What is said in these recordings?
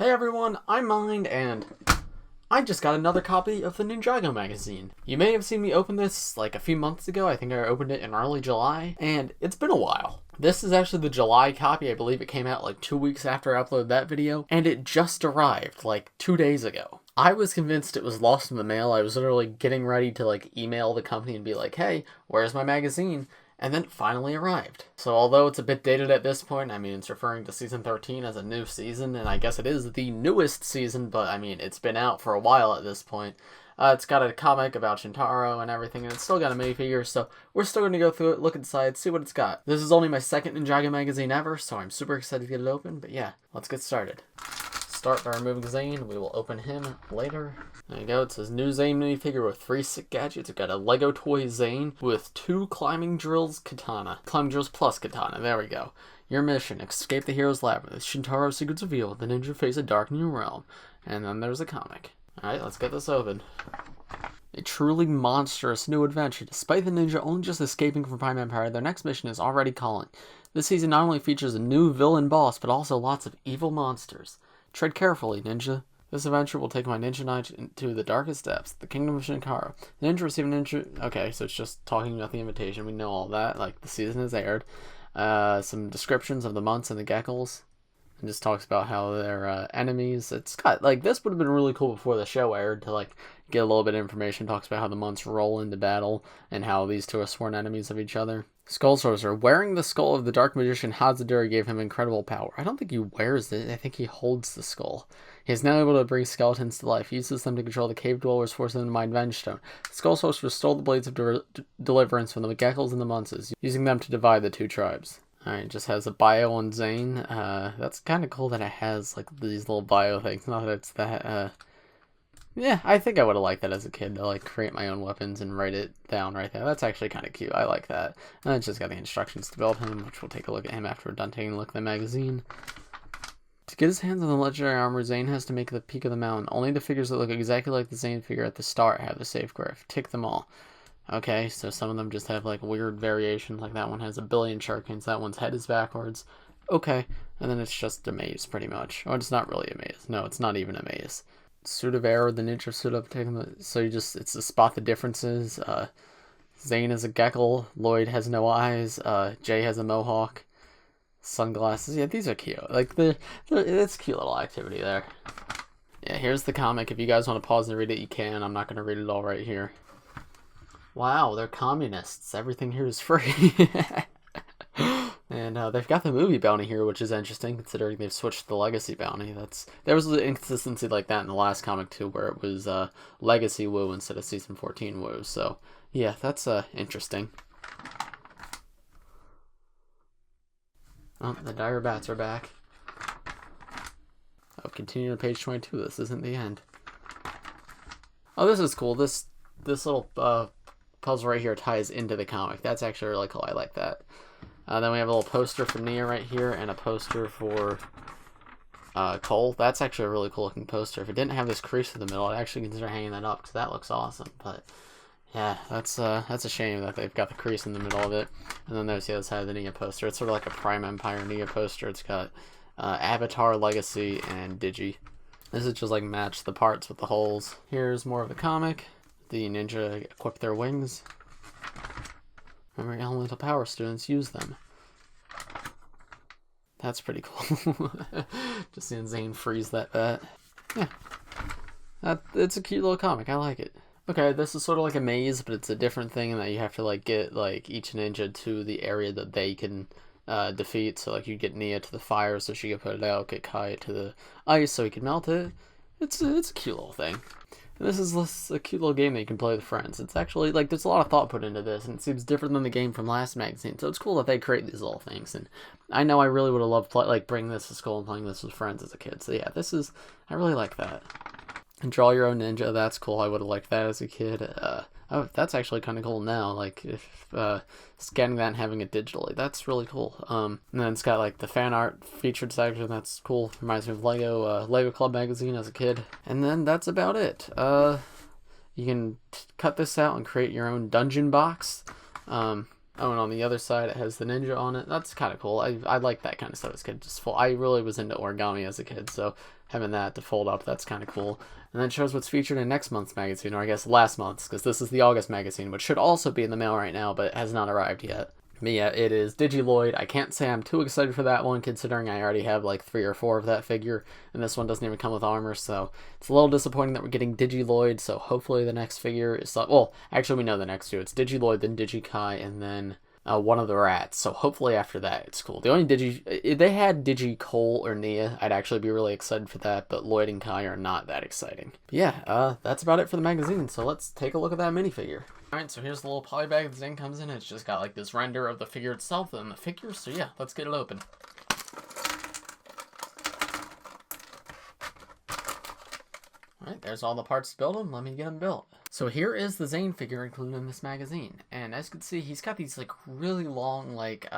Hey everyone, I'm Mind, and I just got another copy of the Ninjago magazine. You may have seen me open this like a few months ago. I think I opened it in early July, and it's been a while. This is actually the July copy. I believe it came out like 2 weeks after I uploaded that video, and it just arrived like 2 days ago. I was convinced it was lost in the mail. I was literally getting ready to like email the company and be like, hey, where's my magazine? And then it finally arrived. So although it's a bit dated at this point, I mean, it's referring to season 13 as a new season, and I guess it is the newest season, but I mean, it's been out for a while at this point. It's got a comic about Shintaro and everything, and it's still got a minifigure, so we're still going to go through it, look inside, see what it's got. This is only my second Ninjago magazine ever, so I'm super excited to get it open, but yeah, let's get started. Start by removing Zane. We will open him later. There you go. It says new Zane minifigure with 3 sick gadgets. We've got a Lego toy Zane with 2 climbing drills katana. Climbing drills plus katana. There we go. Your mission: escape the hero's labyrinth. Shintaro's secrets revealed. The ninja face a dark new realm. And then there's a comic. Alright, let's get this open. A truly monstrous new adventure. Despite the ninja only just escaping from Prime Empire, their next mission is already calling. This season not only features a new villain boss, but also lots of evil monsters. Tread carefully, ninja. This adventure will take my ninja knight into the darkest depths, the kingdom of Shinkaro. The ninja received ninja... Okay, so it's just talking about the invitation. We know all that. Like, the season has aired. Some descriptions of the months and the geckos. And just talks about how they're enemies. It's got, like, this would have been really cool before the show aired to, like, get a little bit of information. Talks about how the months roll into battle and how these two are sworn enemies of each other. Sorcerer. Wearing the skull of the dark magician Hazadura gave him incredible power. I don't think he wears it. I think he holds the skull. He is now able to bring skeletons to life. He uses them to control the cave dwellers, forcing them to mine Vengestone. Sorcerer stole the blades of deliverance from the geckos and the Munces, using them to divide the two tribes. Alright, just has a bio on Zane. That's kind of cool that it has like these little bio things. Not that it's that, yeah, I think I would have liked that as a kid, to like create my own weapons and write it down right there. That's actually kind of cute. I like that. And it's just got the instructions to build him, which we'll take a look at him after we're done taking a look at the magazine. To get his hands on the legendary armor, Zane has to make the peak of the mountain. Only the figures that look exactly like the Zane figure at the start have the safe grip. Tick them all. Okay, so some of them just have like weird variations, like that one has a billion shurikens, that one's head is backwards. Okay, and then it's just a maze pretty much. Oh, it's not really a maze. No, it's not even a maze. Suit of arrow, the ninja suit up, taking the, so you just, it's to spot the differences. Zane is a gecko, Lloyd has no eyes, Jay has a mohawk, sunglasses. Yeah, these are cute. Like, it's a cute little activity there. Yeah, here's the comic. If you guys want to pause and read it, you can. I'm not going to read it all right here. Wow, they're communists. Everything here is free. And they've got the movie bounty here, which is interesting, considering they've switched to the Legacy bounty. There was an inconsistency like that in the last comic, too, where it was Legacy Woo instead of Season 14 Woo. So, yeah, that's interesting. Oh, the dire bats are back. Oh, continue to page 22. This isn't the end. Oh, this is cool. This little puzzle right here ties into the comic. That's actually really cool. I like that. Then we have a little poster for Nia right here, and a poster for Cole. That's actually a really cool looking poster. If it didn't have this crease in the middle, I'd actually consider hanging that up, because that looks awesome. But yeah, that's a shame that they've got the crease in the middle of it. And then there's the other side of the Nia poster. It's sort of like a Prime Empire Nia poster. It's got Avatar, Legacy, and Digi. This is just like match the parts with the holes. Here's more of the comic. The ninja equip their wings. Remember, elemental power students use them. That's pretty cool. Just seeing Zane freeze that bat. Yeah. It's a cute little comic. I like it. Okay, this is sort of like a maze, but it's a different thing in that you have to like get like each ninja to the area that they can defeat. So like you get Nia to the fire so she can put it out, get Kai to the ice so he can melt it. It's a cute little thing. And this is a cute little game that you can play with friends. It's actually, like, there's a lot of thought put into this, and it seems different than the game from last magazine. So it's cool that they create these little things. And I know I really would have loved, bringing this to school and playing this with friends as a kid. So yeah, I really like that. And draw your own ninja, that's cool. I would have liked that as a kid. Oh, that's actually kind of cool now. Like, if scanning that and having it digitally, that's really cool. And then it's got like the fan art featured section. That's cool. Reminds me of Lego Club magazine as a kid. And then that's about it. You can cut this out and create your own dungeon box. Oh, and on the other side, it has the ninja on it. That's kind of cool. I like that kind of stuff as a kid. Just I really was into origami as a kid, so having that to fold up, that's kind of cool. And then it shows what's featured in next month's magazine, or I guess last month's, because this is the August magazine, which should also be in the mail right now, but it has not arrived yet. But yeah, it is Digiloid. I can't say I'm too excited for that one, considering I already have like 3 or 4 of that figure, and this one doesn't even come with armor, so it's a little disappointing that we're getting Digiloid, so hopefully the next figure is... Well, actually we know the next 2. It's Digiloid, then Digikai, and then one of the rats, so hopefully after that it's cool. The only if they had Digicole or Nia, I'd actually be really excited for that, but Lloyd and Kai are not that exciting. But yeah, that's about it for the magazine, so let's take a look at that minifigure. Alright, so here's the little poly bag that Zane comes in. It's just got like this render of the figure itself and the figure, so yeah, let's get it open. Alright, there's all the parts to build them. Let me get them built. So here is the Zane figure included in this magazine. And as you can see, he's got these like really long like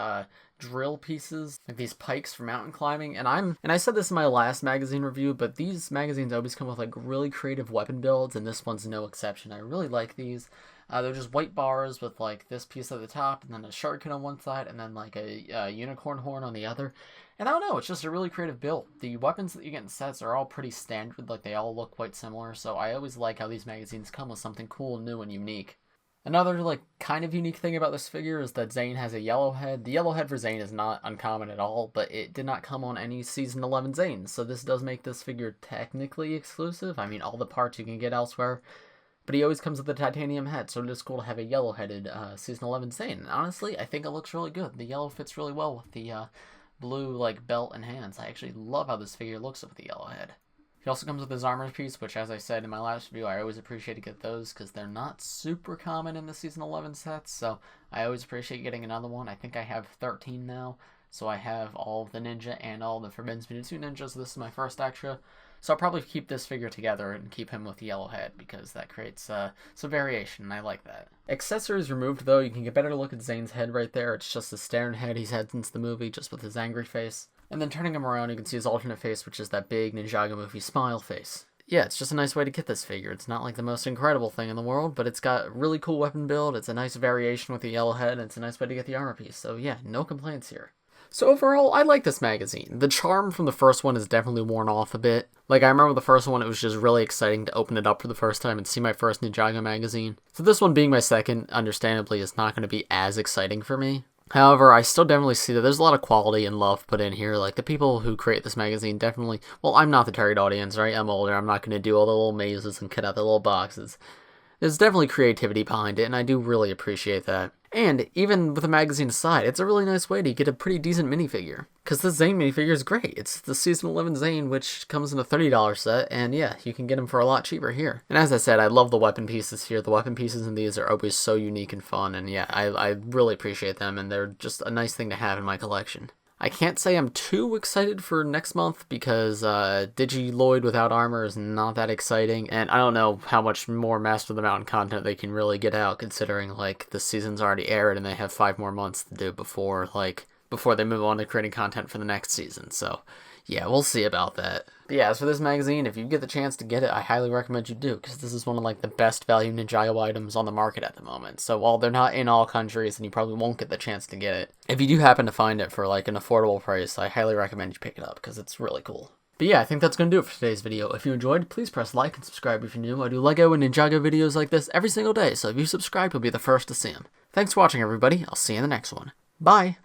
drill pieces, like these pikes for mountain climbing. And I said this in my last magazine review, but these magazines always come with like really creative weapon builds, and this one's no exception. I really like these. They're just white bars with like this piece at the top, and then a shuriken on one side, and then like a unicorn horn on the other. And I don't know, it's just a really creative build. The weapons that you get in sets are all pretty standard, like they all look quite similar, so I always like how these magazines come with something cool, new, and unique. Another like kind of unique thing about this figure is that Zane has a yellow head. The yellow head for Zane is not uncommon at all, but it did not come on any Season 11 Zane, so this does make this figure technically exclusive. I mean, all the parts you can get elsewhere. But he always comes with a titanium head, so it is cool to have a yellow-headed Season 11 Zane. And honestly, I think it looks really good. The yellow fits really well with the blue like belt and hands. I actually love how this figure looks with the yellow head. He also comes with his armor piece, which, as I said in my last review, I always appreciate to get those because they're not super common in the Season 11 sets, so I always appreciate getting another one. I think I have 13 now, so I have all of the ninja and all the Forbidden Spinutsu ninjas. This is my first extra. So I'll probably keep this figure together and keep him with the yellow head because that creates some variation, and I like that. Accessories removed, though, you can get a better look at Zane's head right there. It's just the staring head he's had since the movie, just with his angry face. And then turning him around, you can see his alternate face, which is that big Ninjago movie smile face. Yeah, it's just a nice way to get this figure. It's not like the most incredible thing in the world, but it's got a really cool weapon build, it's a nice variation with the yellow head, and it's a nice way to get the armor piece. So yeah, no complaints here. So overall, I like this magazine. The charm from the first one is definitely worn off a bit. Like, I remember the first one, it was just really exciting to open it up for the first time and see my first Ninjago magazine. So this one being my second, understandably, is not going to be as exciting for me. However, I still definitely see that there's a lot of quality and love put in here. Like, the people who create this magazine definitely... Well, I'm not the target audience, right? I'm older. I'm not going to do all the little mazes and cut out the little boxes. There's definitely creativity behind it, and I do really appreciate that. And even with the magazine aside, it's a really nice way to get a pretty decent minifigure. Because this Zane minifigure is great. It's the Season 11 Zane, which comes in a $30 set, and yeah, you can get them for a lot cheaper here. And as I said, I love the weapon pieces here. The weapon pieces in these are always so unique and fun, and yeah, I really appreciate them, and they're just a nice thing to have in my collection. I can't say I'm too excited for next month because Digiloid without armor is not that exciting, and I don't know how much more Master of the Mountain content they can really get out, considering like the season's already aired and they have 5 more months to do before they move on to creating content for the next season. So yeah, we'll see about that. But yeah, as for this magazine, if you get the chance to get it, I highly recommend you do, because this is one of like the best value Ninjago items on the market at the moment. So while they're not in all countries and you probably won't get the chance to get it, if you do happen to find it for like an affordable price, I highly recommend you pick it up because it's really cool. But yeah, I think that's going to do it for today's video. If you enjoyed, please press like and subscribe if you're new. I do LEGO and Ninjago videos like this every single day, so if you subscribe, you'll be the first to see them. Thanks for watching, everybody. I'll see you in the next one. Bye!